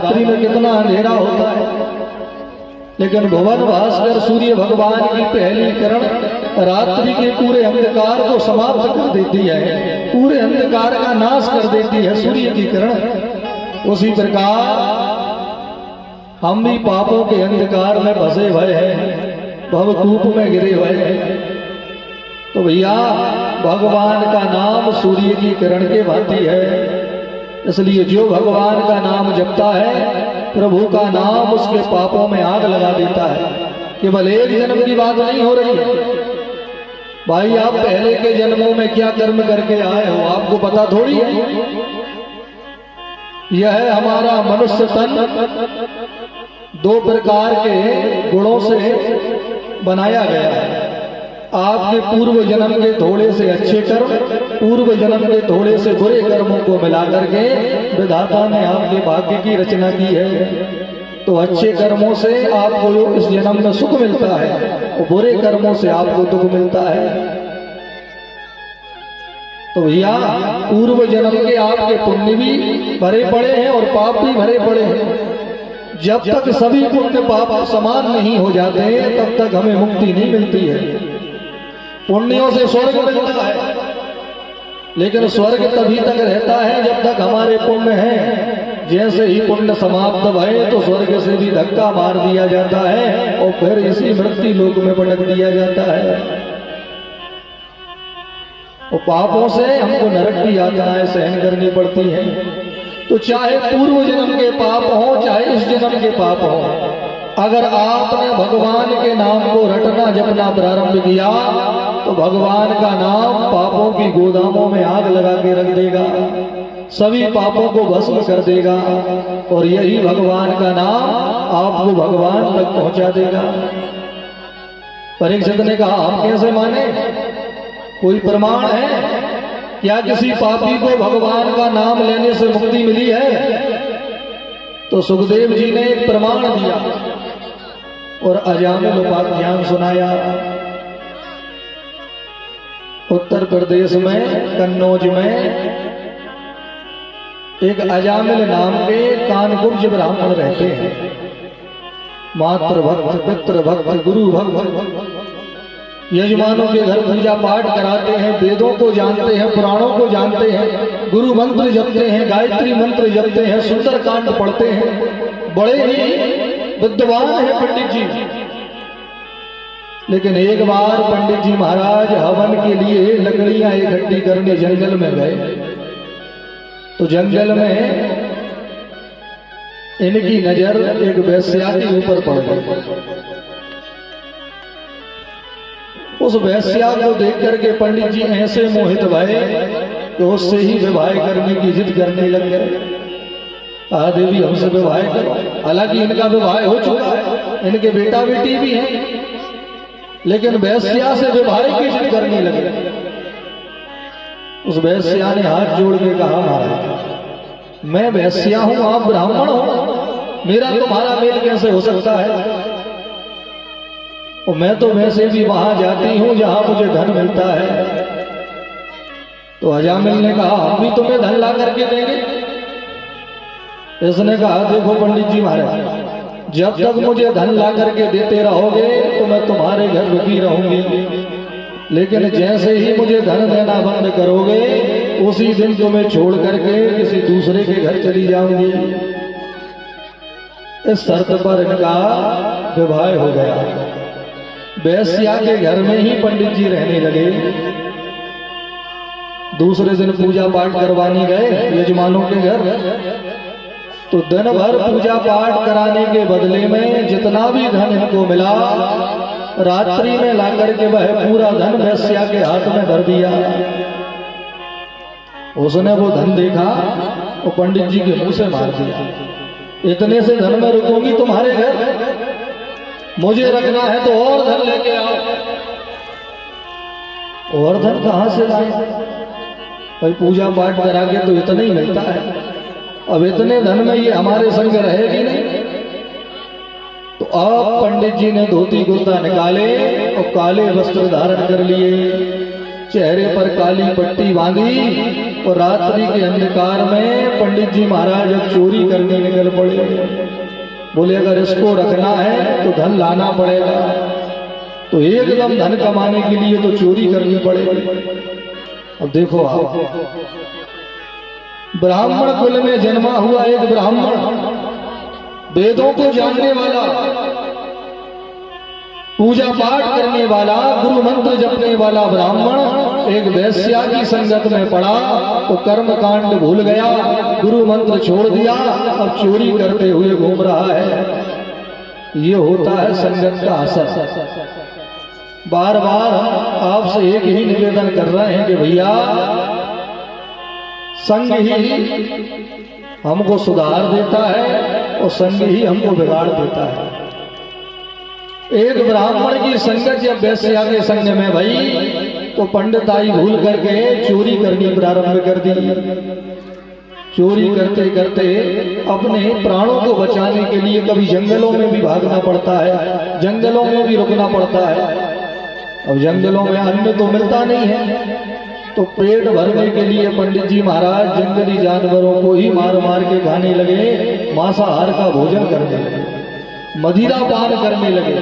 रात्रि में कितना अंधेरा होता है, लेकिन भुवन भास्कर सूर्य भगवान की पहली किरण रात्रि के पूरे अंधकार को समाप्त कर देती है, पूरे अंधकार का नाश कर देती है सूर्य की किरण। उसी प्रकार हम भी पापों के अंधकार में फंसे हुए हैं, भवकूप में गिरे हुए हैं। तो भैया भगवान का नाम सूर्य की किरण के भांति है, इसलिए जो भगवान का नाम जपता है प्रभु का नाम उसके पापों में आग लगा देता है। केवल एक जन्म की बात नहीं हो रही है भाई, आप पहले के जन्मों में क्या कर्म करके आए हो आपको पता थोड़ी है। यह है हमारा मनुष्य तन दो प्रकार के गुणों से बनाया गया है। आपके पूर्व जन्म के थोड़े से अच्छे कर्म, पूर्व जन्म के थोड़े से बुरे कर्मों को मिलाकर के विधाता ने आपके भाग्य की रचना की है। तो अच्छे कर्मों से आपको इस जन्म में सुख मिलता है और बुरे कर्मों से आपको दुख मिलता है। तो भैया पूर्व जन्म के आपके पुण्य भी भरे पड़े हैं और पाप भी भरे पड़े हैं। जब तक सभी पुण्य पाप समान नहीं हो जाते तब तक हमें मुक्ति नहीं मिलती है। पुण्यों से स्वर्ग मिलता है, लेकिन स्वर्ग तभी तक रहता है जब तक हमारे पुण्य हैं। जैसे ही पुण्य समाप्त भये तो स्वर्ग से भी धक्का मार दिया जाता है और फिर इसी मृत्यु लोक में पटक दिया जाता है। और पापों से हमको नरक की यातनाएं सहन करनी पड़ती हैं। तो चाहे पूर्व जन्म के पाप हो चाहे इस जन्म के पाप हो, अगर आपने भगवान के नाम को रटना जपना प्रारंभ किया तो भगवान का नाम पापों की गोदामों में आग लगा के रख देगा, सभी पापों को भस्म कर देगा और यही भगवान का नाम आपको भगवान तक पहुंचा देगा। परीक्षित ने कहा हम कैसे माने, कोई प्रमाण है क्या किसी पापी को भगवान का नाम लेने से मुक्ति मिली है? तो सुखदेव जी ने एक प्रमाण दिया और अजामिल उपाख्यान सुनाया। उत्तर प्रदेश में कन्नौज में एक अजामिल नाम के कानगुर्ज ब्राह्मण रहते हैं। मातृ भक्त, पितृ भक्त, गुरु भक्त, यजमानों के घर पूजा पाठ कराते हैं, वेदों को जानते हैं, पुराणों को जानते हैं, गुरु मंत्र जपते हैं, गायत्री मंत्र जपते हैं, सुंदरकांड पढ़ते हैं, बड़े ही विद्वान हैं पंडित जी। लेकिन एक बार पंडित जी महाराज हवन के लिए लकड़ियां इकट्ठी करने जंगल में गए। तो जंगल में इनकी नजर एक वेश्या के ऊपर पड़ गई। उस वेश्या को देख करके पंडित जी ऐसे मोहित भये कि उससे ही विवाह करने की जिद करने लग गए। कहा देवी हमसे विवाह करो। हालांकि इनका विवाह हो चुका है, इनके बेटा बेटी भी हैं, लेकिन वेश्या से विवाह की जिद करने लगे। उस वेश्या ने हाथ जोड़ के कहा महाराज मैं वेश्या हूं, आप ब्राह्मण हो, मेरा तुम्हारा मेल कैसे हो सकता है? और मैं तो वैसे भी वहां जाती हूं जहां मुझे धन मिलता है। तो अजामिल ने कहा हम भी तुम्हें धन ला करके देंगे। इसने कहा देखो पंडित जी महाराज जब तक मुझे धन ला करके देते रहोगे तो मैं तुम्हारे घर रुकी रहूंगी, लेकिन जैसे ही मुझे धन देना बंद करोगे उसी दिन तुम्हें छोड़ करके किसी दूसरे के घर चली जाऊंगी। इस शर्त पर इनका विवाह हो गया। वेश्या के घर में ही पंडित जी रहने लगे। दूसरे दिन पूजा पाठ करवाने गए यजमानों के घर। तो दिन भर पूजा पाठ कराने के बदले में जितना भी धन इनको मिला रात्रि में लाकर के वह पूरा धन वेश्या के हाथ में धर दिया। उसने वो धन देखा और पंडित जी के मुंह से मार दिया, इतने से धन में रुकूंगी तुम्हारे घर, मुझे रखना है तो और धन लेके आओ। और धन कहां से लाए भाई, पूजा पाठ करा के तो इतना ही मिलता है, अब इतने धन में ये हमारे संग रहेगी नहीं। तो अब पंडित जी ने धोती कुर्ता निकाले और काले वस्त्र धारण कर लिए, चेहरे पर काली पट्टी बांधी और रात्रि के अंधकार में पंडित जी महाराज अब चोरी करने निकल पड़े। बोले अगर इसको रखना है तो धन लाना पड़ेगा, तो एकदम धन कमाने के लिए तो चोरी करनी पड़ेगी। अब देखो आप, ब्राह्मण कुल में जन्मा हुआ एक ब्राह्मण, वेदों को जानने वाला, पूजा पाठ करने वाला, गुरु मंत्र जपने वाला ब्राह्मण एक वैश्या की संगत में पड़ा तो कर्म कांड भूल गया, गुरु मंत्र छोड़ दिया, अब चोरी करते हुए घूम रहा है। ये होता है संगत का असर। बार बार आपसे एक ही निवेदन कर रहे हैं कि भैया संग ही हमको सुधार देता है और संग ही हमको बिगाड़ देता है। एक ब्राह्मण की संगत जब वैश्या के संग में भाई तो पंडिताई भूल करके चोरी करनी प्रारंभ कर दी। चोरी करते करते अपने प्राणों को बचाने के लिए कभी जंगलों में भी भागना पड़ता है, जंगलों में भी रुकना पड़ता है। अब जंगलों में अन्न तो मिलता नहीं है, तो पेट भरने के लिए पंडित जी महाराज जंगली जानवरों को ही मार मार के खाने लगे, मांसाहार का भोजन करने लगे, मदिरा पान करने लगे,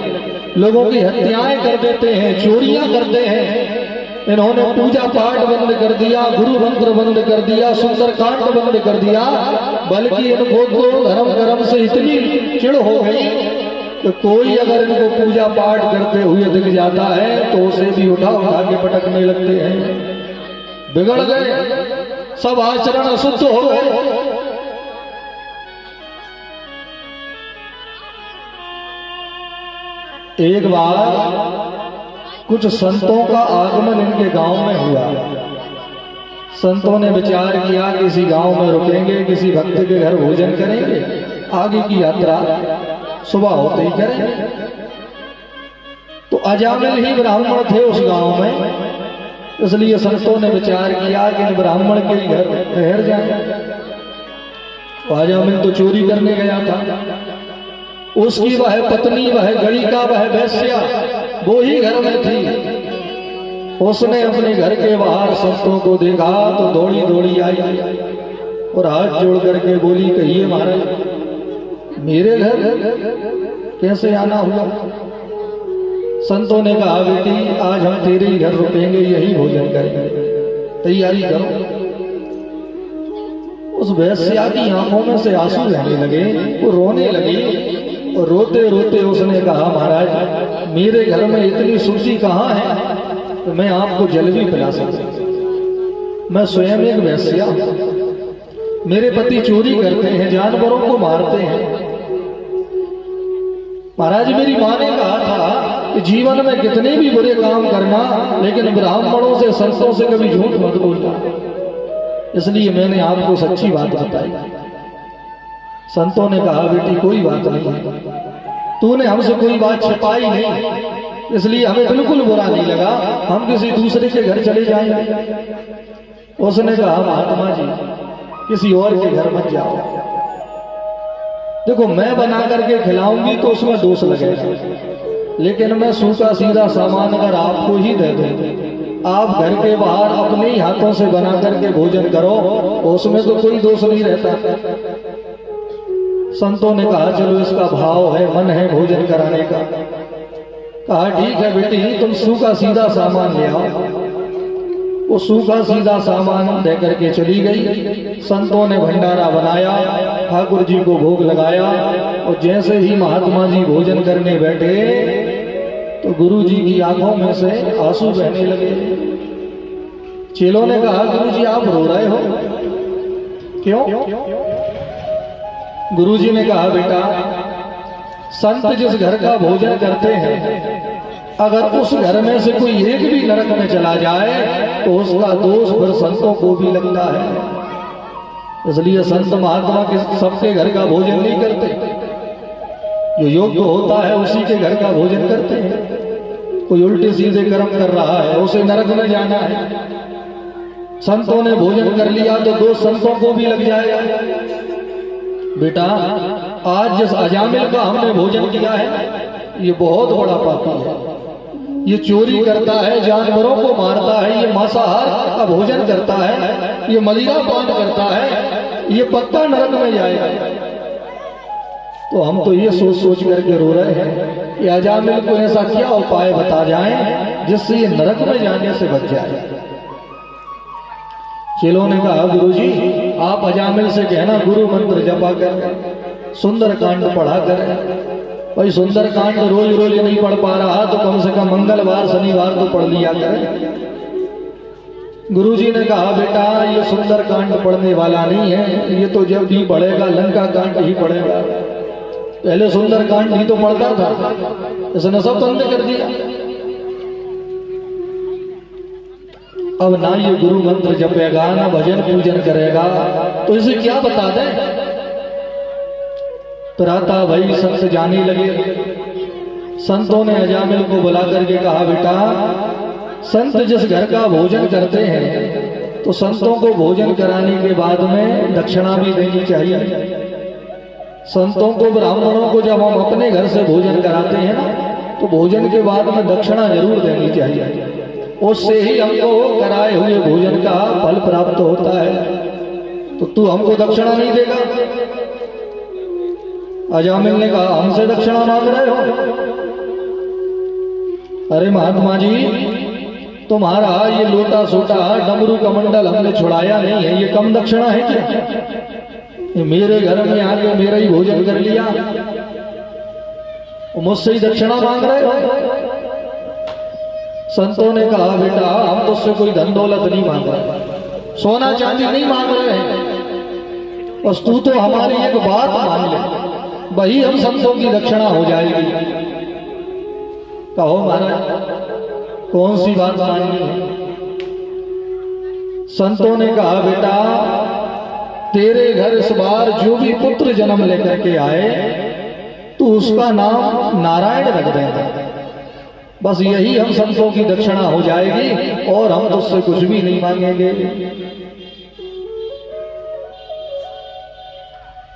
लोगों की हत्याएं कर देते हैं, चोरियां करते हैं। इन्होंने पूजा पाठ बंद कर दिया, गुरु मंत्र बंद कर दिया, सुंदरकांड बंद कर दिया, बल्कि इनको तो धर्म कर्म से इतनी चिढ़ हो गई कि कोई अगर इनको पूजा पाठ करते हुए दिख जाता है तो उसे भी उठा उठा के पटकने लगते हैं। बिगड़ गए, सब आचरण अशुद्ध हो गए। एक बार कुछ संतों का आगमन इनके गांव में हुआ। संतों ने विचार किया किसी गांव में रुकेंगे, किसी भक्त के घर भोजन करेंगे, आगे की यात्रा सुबह होते ही करेंगे। तो अजामिल ही ब्राह्मण थे उस गांव में, इसलिए संतों ने विचार किया कि इन ब्राह्मण के घर ठहर जाए। अजामिल तो चोरी करने गया था, उसकी वह पत्नी, वह गणिका, वह वैश्या वो ही घर में थी। उसने अपने घर के बाहर संतों को देखा तो दौड़ी दौड़ी आई और हाथ जोड़ करके बोली, कहिए महाराज मेरे घर कैसे आना हुआ? संतों ने कहा, बेटी आज हम तेरे ही घर रुकेंगे, यही भोजन करेंगे, तैयारी करो। उस वैश्या की आंखों में से आंसू बहने लगे, वो रोने लगी और रोते रोते उसने कहा, महाराज मेरे घर में इतनी शुद्धि कहाँ है तो मैं आपको जल भी पिला सकता। मैं स्वयं एक वैश्या, मेरे पति चोरी करते हैं, जानवरों को मारते हैं। महाराज मेरी माँ ने कहा था कि जीवन में कितने भी बुरे काम करना, लेकिन ब्राह्मणों से, संतों से कभी झूठ मत बोलना, इसलिए मैंने आपको सच्ची बात बताई। संतों ने कहा, बेटी कोई बात नहीं है, तूने हमसे कोई बात छिपाई नहीं, इसलिए हमें बिल्कुल बुरा नहीं लगा, हम किसी दूसरे के घर चले जाएंगे। उसने कहा, महात्मा जी किसी और के घर मत जाओ, देखो मैं बना करके खिलाऊंगी तो उसमें दोष लगेगा, लेकिन मैं सूखा सीधा सामान अगर आपको ही दे दूं, आप घर के बाहर अपने ही हाथों से बना करके भोजन करो, उसमें तो कोई दोष नहीं रहता। संतों ने कहा, चलो इसका भाव है, मन है भोजन कराने का। कहा, ठीक है बेटी तुम सूखा सीधा सामान ले आओ। वो सूखा सीधा सामान दे करके चली गई। संतों ने भंडारा बनाया, ठाकुर जी को भोग लगाया, और जैसे ही महात्मा जी भोजन करने बैठे तो गुरु जी की आंखों में से आंसू बहने लगे। चेलों ने कहा, गुरु जी आप रो रहे हो क्यों? गुरु जी ने कहा, बेटा संत जिस घर का भोजन करते हैं, अगर उस घर में से कोई एक भी नरक में चला जाए तो उसका दोष फिर संतों को भी लगता है। इसलिए संत महात्मा के सबके घर का भोजन नहीं करते, जो योग्य होता है उसी के घर का भोजन करते हैं। कोई उल्टे सीधे कर्म कर रहा है उसे नरक में जाना है, संतों ने भोजन कर लिया तो दोष संतों को भी लग जाएगा। बेटा आज जिस अजामिल का हमने भोजन किया है ये बहुत बड़ा पापी है, ये चोरी करता है, जानवरों को मारता है, ये मांसाहार का भोजन करता है, ये मदिरा पान करता है, ये पक्का नरक में जाएगा। तो हम तो ये सोच सोच करके रो रहे हैं कि अजामिल को ऐसा क्या उपाय बता जाए जिससे ये नरक में जाने से बच जाए। चेलों ने कहा, गुरुजी आप अजामिल से कहना गुरु मंत्र जपा कर, सुंदर कांड पढ़ा कर। भाई सुंदर कांड रोज रोज नहीं पढ़ पा रहा तो कम से कम मंगलवार शनिवार तो पढ़ लिया कर। गुरुजी ने कहा, बेटा ये सुंदर कांड पढ़ने वाला नहीं है, ये तो जब भी पढ़ेगा लंका कांड ही पढ़ेगा। पहले सुंदर कांड ही तो पढ़ता था, इसने सब बंद कर दिया। अब ना ये गुरु मंत्र जपेगा, ना भजन पूजन करेगा, तो इसे क्या बता दें। प्रातः भाई संत जाने लगे। संतों ने अजामिल को बुला करके कहा, बेटा संत जिस घर का भोजन करते हैं तो संतों को भोजन कराने के बाद में दक्षिणा भी देनी चाहिए। संतों को, ब्राह्मणों को जब हम अपने घर से भोजन कराते हैं ना, तो भोजन के बाद में दक्षिणा जरूर देनी चाहिए। उससे ही हमको कराए हुए भोजन का फल प्राप्त होता है। तो तू हमको दक्षिणा नहीं देगा? अजामिल ने कहा, हमसे दक्षिणा मांग रहे हो? अरे महात्मा जी, तुम्हारा ये लोटा सोटा डमरू कमंडल हमने छुड़ाया नहीं है, ये कम दक्षिणा है क्या? ये मेरे घर में आके मेरा ही भोजन कर लिया, मुझसे ही दक्षिणा मांग रहे हो? संतों ने कहा, बेटा हम तो उससे कोई धन दौलत नहीं मांग रहे, सोना चांदी नहीं मांग रहे हैं, बस तू तो हमारी एक बात मान ले, वही हम संतों की दक्षिणा हो जाएगी। कहो महाराज, कौन सी बात माननी है? संतों ने कहा, बेटा तेरे घर इस बार जो भी पुत्र जन्म लेकर के आए तो उसका नाम नारायण रख देना, बस यही हम संतों की दक्षिणा हो जाएगी और हम तुझसे कुछ भी नहीं मांगेंगे।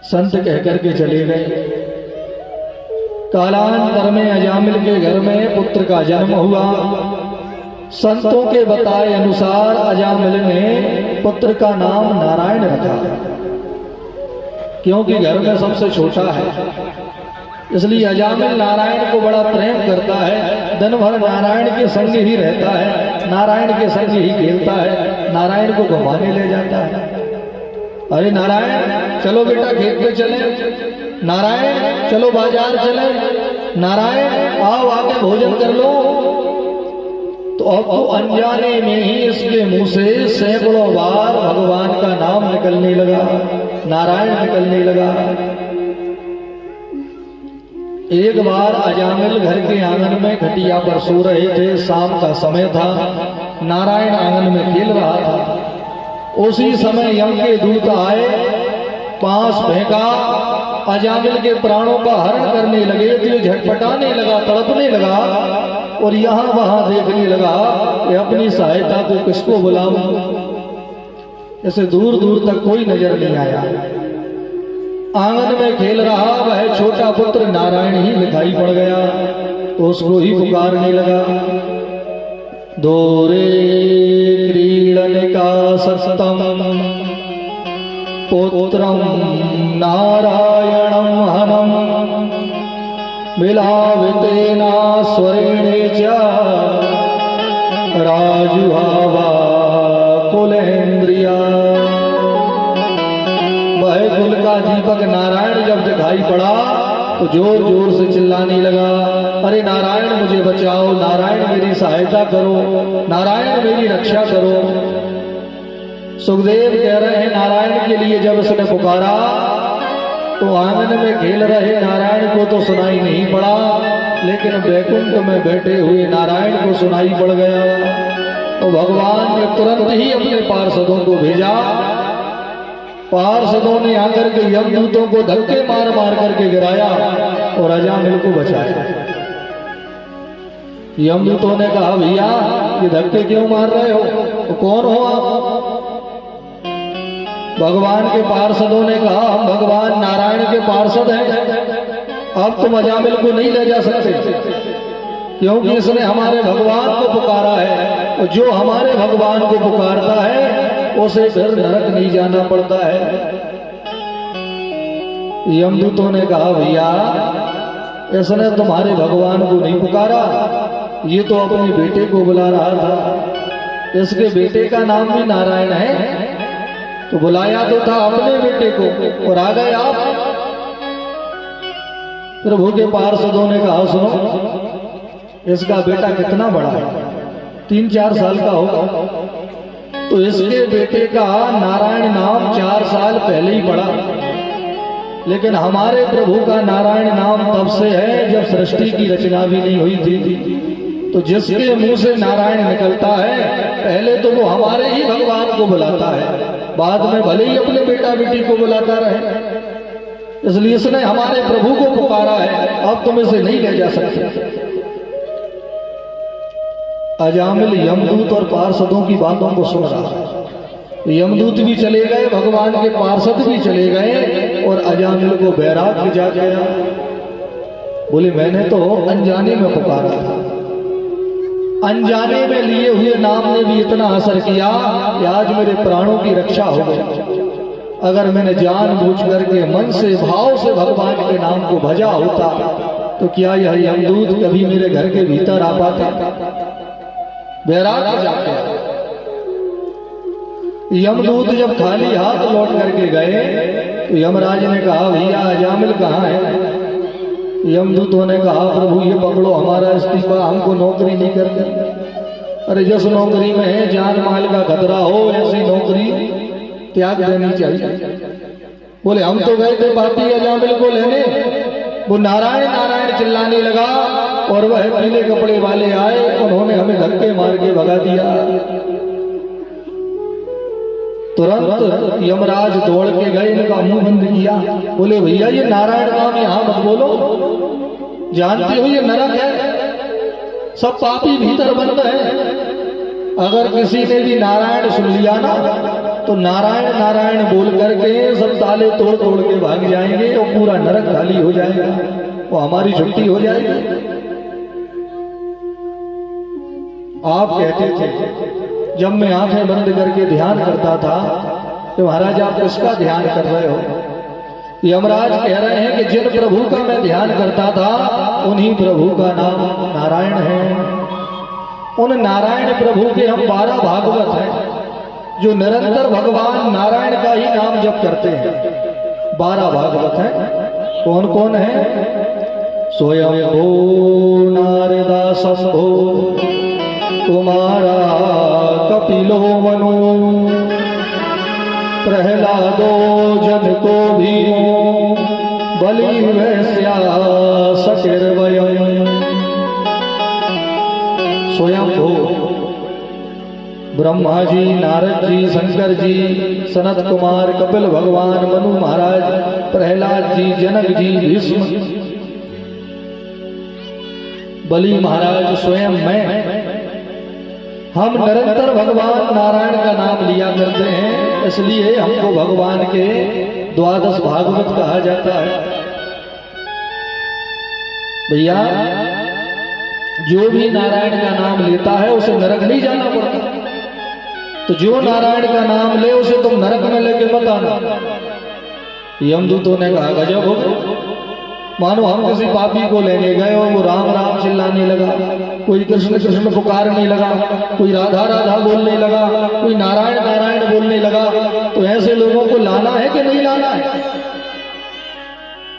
संत कह करके चले गए। कालांतर में अजामिल के घर में पुत्र का जन्म हुआ। संतों के बताए अनुसार अजामिल ने पुत्र का नाम नारायण रखा, क्योंकि घर में सबसे छोटा है, इसलिए अजामिल नारायण को बड़ा प्रेम करता है। दिन भर नारायण के संग ही रहता है, नारायण के संग ही खेलता है, नारायण को घुमाने ले जाता है। अरे नारायण चलो बेटा खेत पे चले, नारायण चलो बाजार चले, नारायण आओ आके भोजन कर लो। तो अब तो अनजाने में ही इसके मुंह से सैकड़ों बार भगवान का नाम निकलने लगा, नारायण निकलने लगा। एक बार अजामिल घर के आंगन में खटिया पर सो रहे थे, शाम का समय था, नारायण आंगन में खेल रहा था। उसी समय यम के दूत आए, पांच फेंका, अजामिल के प्राणों का हरण करने लगे। तो ये झटपटाने लगा, तड़पने लगा और यहां वहां देखने लगा कि अपनी सहायता को किसको बुलाऊं। ऐसे दूर दूर तक कोई नजर नहीं आया। आंगन में खेल रहा वह छोटा पुत्र नारायण ही दिखाई पड़ गया, तो उसको ही पुकारने लगा। दोरे क्रीडनिका सततम पुत्रम नारायणम हनम मिलावितेना स्वरेणे च राजुहावा कुलेन्द्रिया। वह कुल का दीपक नारायण जब दिखाई पड़ा तो जोर जोर से चिल्लाने लगा, अरे नारायण मुझे बचाओ, नारायण मेरी सहायता करो, नारायण मेरी रक्षा करो। सुखदेव कह रहे हैं, नारायण के लिए जब उसने पुकारा तो आंगन में खेल रहे नारायण को तो सुनाई नहीं पड़ा, लेकिन बैकुंठ में बैठे हुए नारायण को सुनाई पड़ गया। तो भगवान ने तुरंत ही अपने पार्षदों को भेजा। पार्षदों ने आकर के यमदूतों को धक्के मार मार करके गिराया और अजामिल को बचाया। यमदूतों ने कहा, भैया ये धक्के क्यों मार रहे हो, तो कौन हो आप? भगवान के पार्षदों ने कहा, हम भगवान नारायण के पार्षद हैं, अब तुम अजामिल को नहीं ले जा सकते। क्योंकि इसने हमारे भगवान को पुकारा है, और जो हमारे भगवान को पुकारता है उसे फिर नरक नहीं जाना पड़ता है। यमदूतों ने कहा भैया इसने तुम्हारे भगवान को नहीं पुकारा, ये तो अपने बेटे को बुला रहा था, इसके बेटे का नाम भी नारायण है, तो बुलाया तो था अपने बेटे को और आ गए आप। प्रभु के पार्षदों ने कहा सुनो, इसका बेटा कितना बड़ा है, 3-4 साल का होगा, तो इसके बेटे का नारायण नाम 4 साल पहले ही पड़ा, लेकिन हमारे प्रभु का नारायण नाम तब से है जब सृष्टि की रचना भी नहीं हुई थी। तो जिसके मुंह से नारायण निकलता है पहले तो वो हमारे ही भगवान को बुलाता है, बाद में भले ही अपने बेटा बेटी को बुलाता रहे। इसलिए इसने हमारे प्रभु को पुकारा है, अब तुम इसे नहीं ले जा सकते। अजामिल यमदूत और पार्षदों की बातों को सुन रहा है। यमदूत भी चले गए, भगवान के पार्षद भी चले गए, और अजामिल को बैराग जा गया। बोले मैंने तो अनजाने में पुकारा था, अनजाने में लिए हुए नाम ने भी इतना असर किया कि आज मेरे प्राणों की रक्षा हो गई। अगर मैंने जानबूझ करके मन से भाव से भगवान के नाम को भजा होता तो क्या यह यमदूत कभी मेरे घर के भीतर आ पाता? बैराग जाते यमदूत जब खाली हाथ लौट करके गए तो यमराज ने कहा भैया अजामिल कहाँ है? यमदूतों ने कहा प्रभु ये पकड़ो हमारा इस्तीफा, हमको नौकरी नहीं करनी। अरे जिस नौकरी में है जान माल का खतरा हो ऐसी नौकरी त्याग देनी चाहिए। बोले हम तो गए थे पापी अजामिल को लेने, वो नारायण नारायण चिल्लाने लगा और वह पीले कपड़े वाले आए, उन्होंने हमें धक्के मार के भगा दिया। तुरंत यमराज दौड़ के गए, इनका मुंह बंद किया। बोले भैया ये नारायण नाम यहाँ मत बोलो, जानते हो ये नरक है, सब पापी भीतर बंद है। अगर किसी ने भी नारायण सुन लिया ना तो नारायण नारायण बोल करके सब ताले तोड़ तोड़ के भाग जाएंगे और पूरा नरक खाली हो जाएगा, वो हमारी छुट्टी हो जाएगी। आप कहते थे जब मैं आंखें बंद करके ध्यान करता था तो महाराज आप किसका ध्यान कर रहे हो? यमराज कह रहे हैं कि जिन प्रभु का मैं ध्यान करता था उन्हीं प्रभु का नाम नारायण है। उन नारायण प्रभु के हम 12 भागवत हैं जो निरंतर भगवान नारायण का ही नाम जप करते हैं। 12 भागवत हैं। कौन कौन है? स्वयंभो नारदा शंभो कुमारा कपिलो मनो प्रहलादो जनको भीमो बलि वैश्या सकिर्वयम्। स्वयंभो ब्रह्मा जी, नारद जी, शंकर जी, सनत कुमार, कपिल भगवान, मनु महाराज, प्रहलाद जी, जनक जी, भीष्म, बलि महाराज, स्वयं मैं, हम निरंतर भगवान नारायण का नाम लिया करते हैं, इसलिए हमको भगवान के 12 भागवत कहा जाता है। भैया जो भी नारायण का नाम लेता है उसे नरक नहीं जाना पड़ता, तो जो नारायण का नाम ले उसे तुम नरक में लेके मत आना। यमदूतों ने कहा गजब हो, मानो हम किसी पापी को लेने गए और वो राम राम चिल्लाने लगा, कोई कृष्ण कृष्ण पुकारने लगा, कोई राधा राधा बोलने लगा, कोई नारायण नारायण बोलने लगा, तो ऐसे लोगों को लाना है कि नहीं लाना है?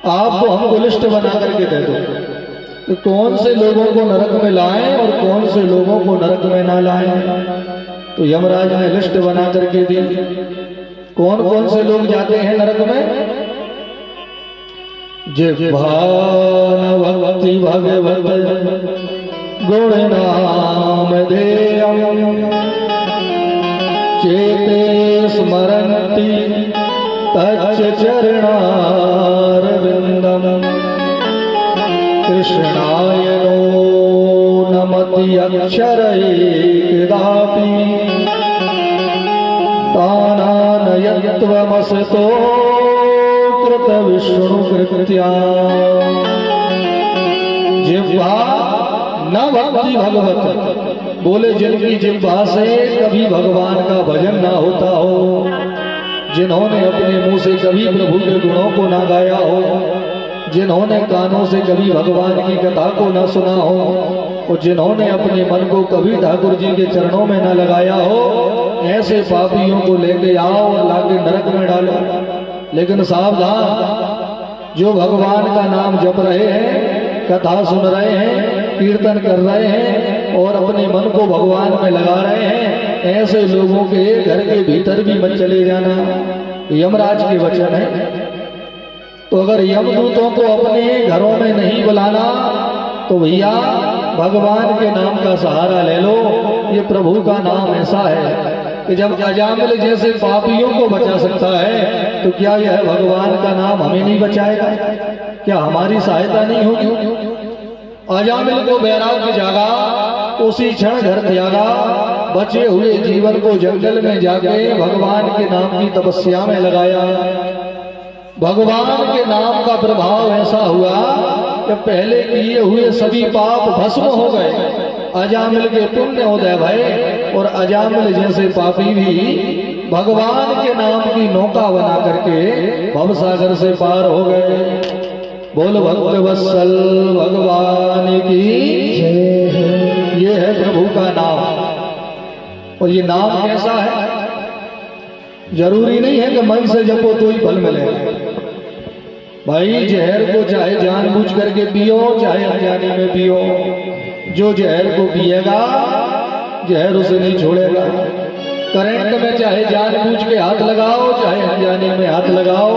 आप तो हमको लिस्ट बना करके दे दो तो कौन से लोगों को नरक में लाएं और कौन से लोगों को नरक में ना लाएं। तो यमराज ने लिस्ट बना करके दी, कौन कौन से लोग जाते हैं नरक में? जिह्वान भक्ति भगवत गुण नाम धेयम् चेते स्मरन्ति तच्च चरणारविन्दम् कृष्णाय नो नमति अक्षरैकदापि तानानयत्वमसतो कृत विष्णु कृत्या। जिह्वा न भक्ति भगवत, बोले जिनकी जिह्वा से कभी भगवान का भजन ना होता हो, जिन्होंने अपने मुंह से कभी प्रभु के गुणों को ना गाया हो, जिन्होंने कानों से कभी भगवान की कथा को न सुना हो, और जिन्होंने अपने मन को कभी ठाकुर जी के चरणों में न लगाया हो, ऐसे पापियों को लेके आओ और लाके नरक में डालो। लेकिन सावधान, जो भगवान का नाम जप रहे हैं, कथा सुन रहे हैं, कीर्तन कर रहे हैं और अपने मन को भगवान में लगा रहे हैं, ऐसे लोगों के घर के भीतर भी मत चले जाना। यमराज के वचन है। तो अगर यमदूतों को अपने घरों में नहीं बुलाना तो भैया भगवान के नाम का सहारा ले लो। ये प्रभु का नाम ऐसा है कि जब अजामिल जैसे पापियों को बचा सकता है तो क्या यह भगवान का नाम हमें नहीं बचाएगा? क्या हमारी सहायता नहीं होगी? अजामिल को बैराग जागा, उसी क्षण घर त्यागा, बचे हुए जीवन को जंगल में जाके भगवान के नाम की तपस्या में लगाया। भगवान के नाम का प्रभाव ऐसा हुआ कि पहले किए हुए सभी पाप भस्म हो गए, अजामिल के पुण्य उदय भये और अजामिल जैसे पापी भी भगवान के नाम की नौका बना करके भवसागर से पार हो गए। बोल भक्त वत्सल भगवान की जय। ये है प्रभु का नाम। और ये नाम कैसा है? जरूरी नहीं है कि मन से जपो तो ही फल मिलेगा। भाई जहर को चाहे जानबूझ करके पियो, चाहे अनजाने में पियो, जो जहर को पिएगा जहर उसे नहीं छोड़ेगा। करंट में चाहे जानबूझ के हाथ लगाओ, चाहे अनजाने में हाथ लगाओ,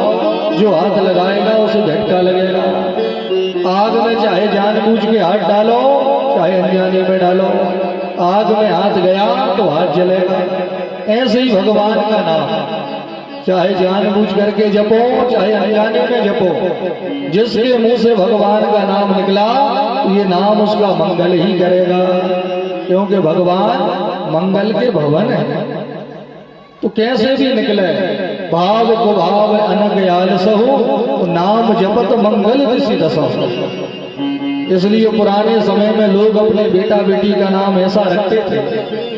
जो हाथ लगाएगा उसे झटका लगेगा। आग में चाहे जानबूझ के हाथ डालो, चाहे अनजाने में डालो, आग में हाथ गया तो हाथ जलेगा। ऐसे ही भगवान का नाम चाहे जानबूझ करके जपो, चाहे अनजाने में जपो, जिसके मुंह से भगवान का नाम निकला ये नाम उसका मंगल ही करेगा, क्योंकि भगवान मंगल के भवन है। तो कैसे भी निकले भाव को भाव अनगयाल सहु, नाम जपत मंगल ऋषि दसो। इसलिए पुराने समय में लोग अपने बेटा बेटी का नाम ऐसा रखते थे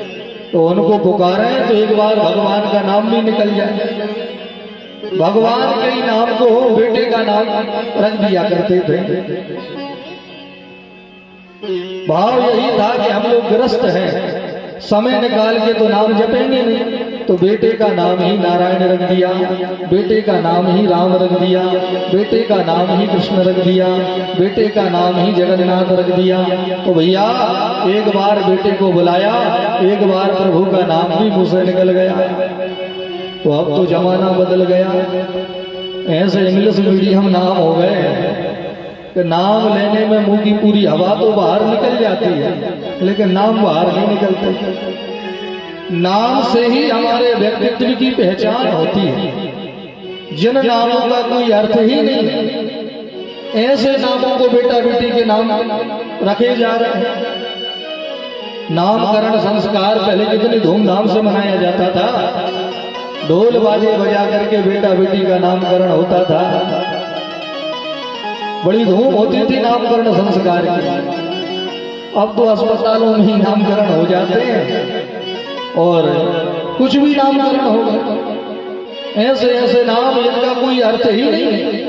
तो उनको पुकारे तो एक बार भगवान का नाम भी निकल जाए। भगवान के ही नाम को बेटे का नाम रख दिया करते थे। भाव यही था कि हम लोग ग्रस्त हैं, समय निकाल के तो नाम जपेंगे नहीं, तो बेटे का नाम ही नारायण रख दिया, बेटे का नाम ही राम रख दिया, बेटे का नाम ही कृष्ण रख दिया, बेटे का नाम ही जगन्नाथ रख दिया। तो भैया एक बार बेटे को बुलाया, एक बार प्रभु का नाम भी मुंह से निकल गया। तो अब तो जमाना बदल गया, ऐसे इंग्लिश मीडियम नाम हो गए कि नाम लेने में मुंह की पूरी हवा तो बाहर निकल जाती है लेकिन नाम बाहर नहीं निकलते। नाम से ही हमारे व्यक्तित्व की पहचान होती है। जिन नामों का कोई अर्थ ही नहीं है, ऐसे नामों को बेटा बेटी के नाम रखे जा रहे हैं। नामकरण संस्कार पहले कितनी धूमधाम से मनाया जाता था, ढोल बाजे बजा करके बेटा बेटी का नामकरण होता था, बड़ी धूम होती थी नामकरण संस्कार की। अब तो अस्पतालों में ही नामकरण हो जाते हैं और कुछ भी नामकरण होगा, ऐसे ऐसे नाम जिनका कोई अर्थ ही नहीं है।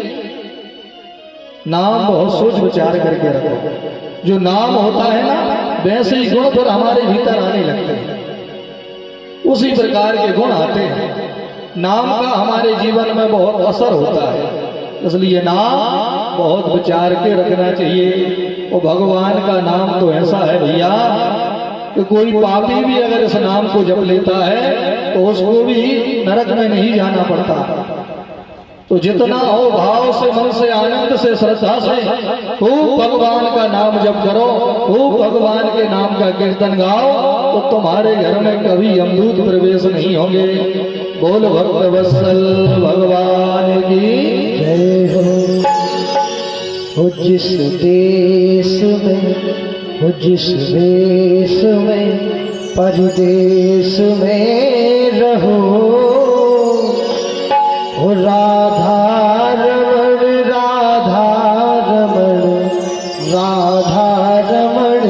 नाम बहुत सोच विचार करके रखो। जो नाम होता है ना वैसे ही गुण फिर हमारे भीतर आने लगते हैं, उसी प्रकार के गुण आते हैं। नाम का हमारे जीवन में बहुत असर होता है, इसलिए नाम बहुत विचार के रखना चाहिए। और भगवान का नाम तो ऐसा है भैया कि कोई पापी भी अगर इस नाम को जप लेता है तो उसको भी नरक में नहीं जाना पड़ता। तो जितना हो भाव से, मन से, आनंद से, श्रद्धा से खूब भगवान का नाम जप करो, खूब भगवान के नाम का कीर्तन गाओ, तो तुम्हारे घर में कभी यमदूत प्रवेश नहीं होंगे। बोल भक्त वत्सल भगवान की जय हो। जिस देश में हो, जिस देश में परदेश में रहो, राधा रमण, राधा रमण, राधा रमण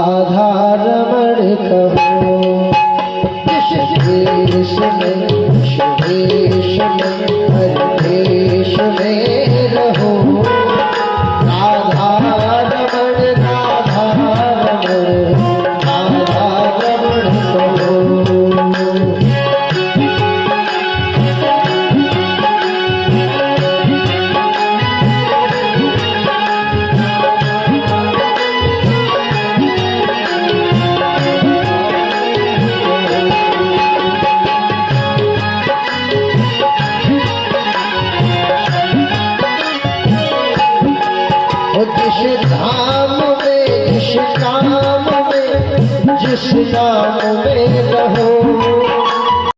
राधा रमण कहो। जिस देश में देश में हर देश में रहो, राधा रमण राधा रमण राधा रमण कहो। जिस धाम में जिस काम में जिस नाम में रहो,